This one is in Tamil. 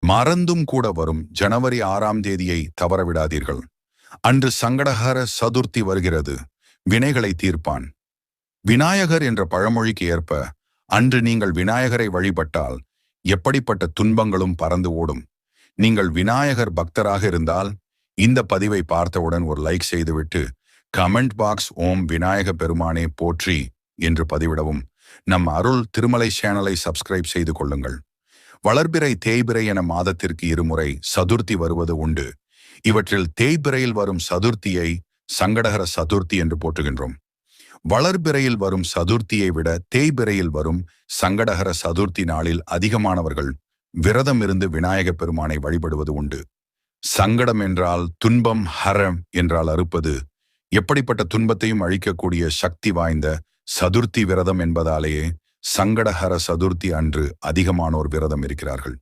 மறந்தும் கூட வரும் ஜனவரி 6ஆம் தேதியை தவறவிடாதீர்கள். அன்று சங்கடஹர சதுர்த்தி வருகிறது. வினைகளை தீர்ப்பான் விநாயகர் என்ற பழமொழிக்கு ஏற்ப அன்று நீங்கள் விநாயகரை வழிபட்டால் எப்படிப்பட்ட துன்பங்களும் பறந்து ஓடும். நீங்கள் விநாயகர் பக்தராக இருந்தால் இந்த பதிவை பார்த்தவுடன் ஒரு லைக் செய்துவிட்டு கமெண்ட் பாக்ஸ் ஓம் விநாயக பெருமானே போற்றி என்று பதிவிடவும். நம் அருள் திருமலை சேனலை சப்ஸ்கிரைப் செய்து கொள்ளுங்கள். வளர்பிறை தேய்பிறை என மாதத்திற்கு இருமுறை சதுர்த்தி வருவது உண்டு. இவற்றில் தேய்பிறையில் வரும் சதுர்த்தியை சங்கடஹர சதுர்த்தி என்று போற்றுகின்றோம். வளர்பிறையில் வரும் சதுர்த்தியை விட தேய்பிறையில் வரும் சங்கடஹர சதுர்த்தி நாளில் அதிகமானவர்கள் விரதம் இருந்து விநாயக பெருமானை வழிபடுவது உண்டு. சங்கடம் என்றால் துன்பம், ஹரம் என்றால் அறுப்பது. எப்படிப்பட்ட துன்பத்தையும் அழிக்கக்கூடிய சக்தி வாய்ந்த சதுர்த்தி விரதம் என்பதாலேயே சங்கடஹர சதுர்த்தி அன்று அதிகமானோர் விரதம் இருக்கிறார்கள்.